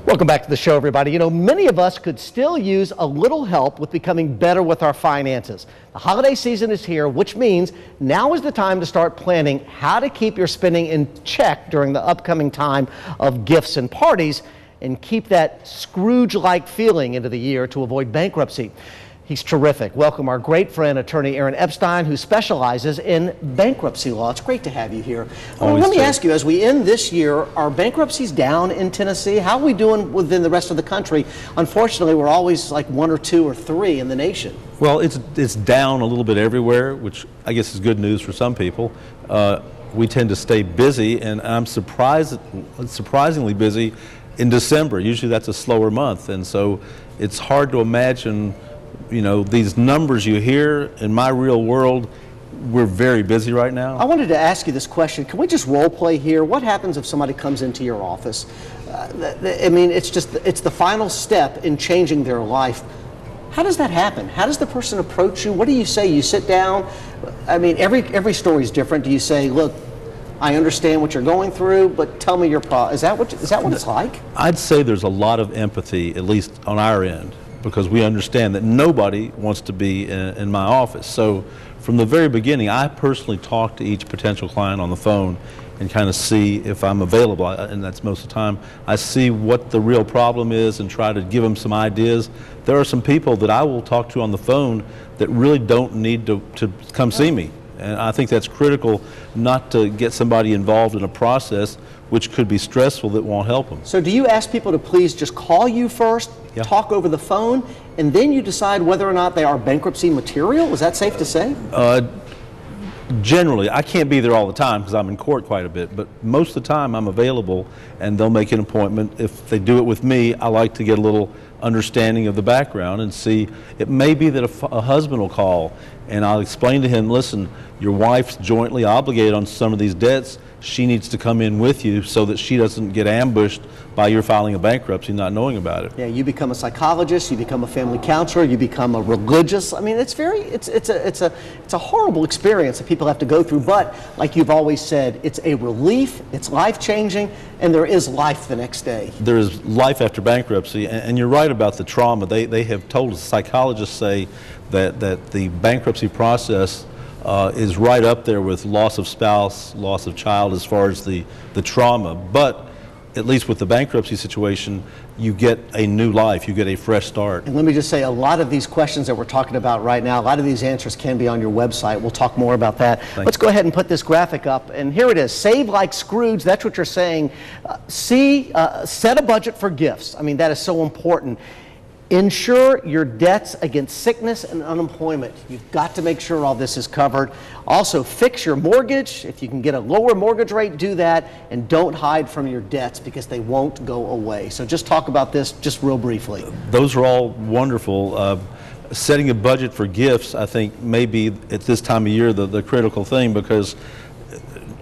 Welcome back to the show, everybody. You know, many of us could still use a little help with becoming better with our finances. The holiday season is here, which means now is the time to start planning how to keep your spending in check during the upcoming time of gifts and parties and keep that Scrooge-like feeling into the year to avoid bankruptcy. He's terrific. Welcome our great friend, attorney Aaron Epstein, who specializes in bankruptcy law. It's great to have you here. Let me ask you, as we end this year, are bankruptcies down in Tennessee? How are we doing within the rest of the country? Unfortunately, we're always like 1 or 2 or 3 in the nation. Well, it's down a little bit everywhere, which I guess is good news for some people. We tend to stay busy, and I'm surprisingly busy in December. Usually that's a slower month, and so it's hard to imagine, you know, these numbers you hear. In my real world, we're very busy right now. I wanted to ask you this question. Can we just role play here? What happens if somebody comes into your office? I mean, it's the final step in changing their life. How does that happen? How does the person approach you? What do you say? You sit down? I mean, every story is different. Do you say, look, I understand what you're going through, but tell me your problem? Is that what it's like? I'd say there's a lot of empathy, at least on our end, because we understand that nobody wants to be in my office. So from the very beginning, I personally talk to each potential client on the phone and kind of see if I'm available, and that's most of the time. I see what the real problem is and try to give them some ideas. There are some people that I will talk to on the phone that really don't need to come see me. And I think that's critical, not to get somebody involved in a process which could be stressful that won't help them. So do you ask people to please just call you first, talk over the phone, and then you decide whether or not they are bankruptcy material? Is that safe to say? Generally, I can't be there all the time because I'm in court quite a bit, but most of the time I'm available and they'll make an appointment. If they do it with me, I like to get a little understanding of the background and see. It may be that a husband will call and I'll explain to him, listen, your wife's jointly obligated on some of these debts. She needs to come in with you so that she doesn't get ambushed by your filing a bankruptcy not knowing about it. Yeah, you become a psychologist, you become a family counselor, you become a religious. I mean, it's a horrible experience that people have to go through, but like you've always said, it's a relief, it's life-changing, and there is life the next day. There is life after bankruptcy, and you're right about the trauma. They have told us, psychologists say that the bankruptcy process is right up there with loss of spouse, loss of child as far as the trauma. But at least with the bankruptcy situation, you get a new life, you get a fresh start. And let me just say, a lot of these questions that we're talking about right now, a lot of these answers can be on your website. We'll talk more about that. Let's go ahead and put this graphic up. And here it is, save like Scrooge, that's what you're saying. Set a budget for gifts. I mean, that is so important. Insure your debts against sickness and unemployment. You've got to make sure all this is covered. Also, fix your mortgage. If you can get a lower mortgage rate, do that. And don't hide from your debts because they won't go away. So just talk about this just real briefly. Those are all wonderful. Setting a budget for gifts, I think, may be at this time of year the critical thing because,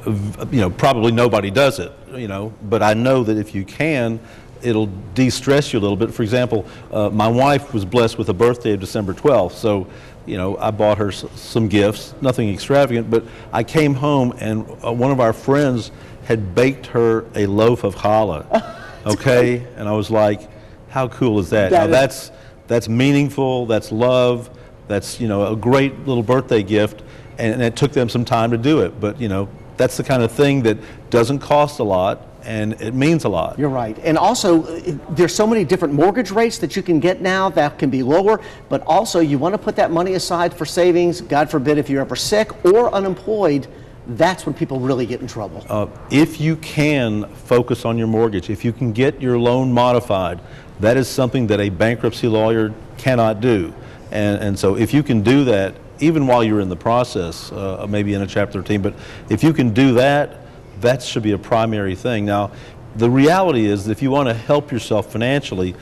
you know, probably nobody does it, you know, but I know that if you can, it'll de-stress you a little bit. For example, my wife was blessed with a birthday of December 12th, so you know, I bought her some gifts, nothing extravagant, but I came home and one of our friends had baked her a loaf of challah, okay? And I was like, how cool is that? Now that's meaningful, that's love, that's, you know, a great little birthday gift, and it took them some time to do it, but you know, that's the kind of thing that doesn't cost a lot, and it means a lot. You're right. And also, there's so many different mortgage rates that you can get now that can be lower, but also you want to put that money aside for savings. God forbid if you're ever sick or unemployed, that's when people really get in trouble. If you can focus on your mortgage, if you can get your loan modified, that is something that a bankruptcy lawyer cannot do. And so if you can do that, even while you're in the process, maybe in a Chapter 13, but if you can do that, that should be a primary thing. Now, the reality is that if you want to help yourself financially,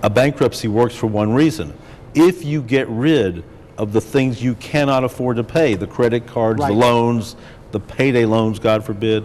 a bankruptcy works for one reason. If you get rid of the things you cannot afford to pay, the credit cards, the loans, the payday loans, God forbid,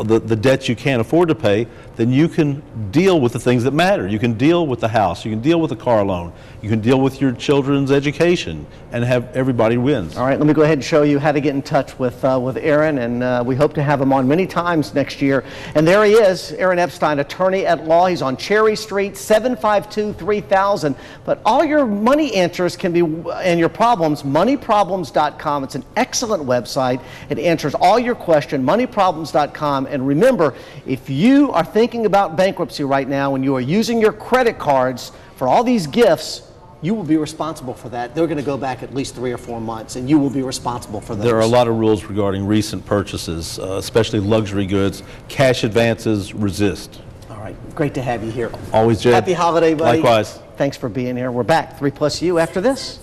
the debts you can't afford to pay, then you can deal with the things that matter. You can deal with the house, you can deal with the car loan, you can deal with your children's education, and have everybody wins. All right, let me go ahead and show you how to get in touch with Aaron, and we hope to have him on many times next year. And there he is, Aaron Epstein, attorney at law. He's on Cherry Street, 752-3000. But all your money answers can be, and your problems, moneyproblems.com. It's an excellent website. It answers all your questions, moneyproblems.com. And remember, if you are thinking about bankruptcy right now and you are using your credit cards for all these gifts, you will be responsible for that. They're going to go back at least 3 or 4 months, and you will be responsible for those. There are a lot of rules regarding recent purchases, especially luxury goods. Cash advances, resist. All right, great to have you here. Always, Jed. Happy holiday, buddy. Likewise. Thanks for being here. We're back, 3 Plus U, after this.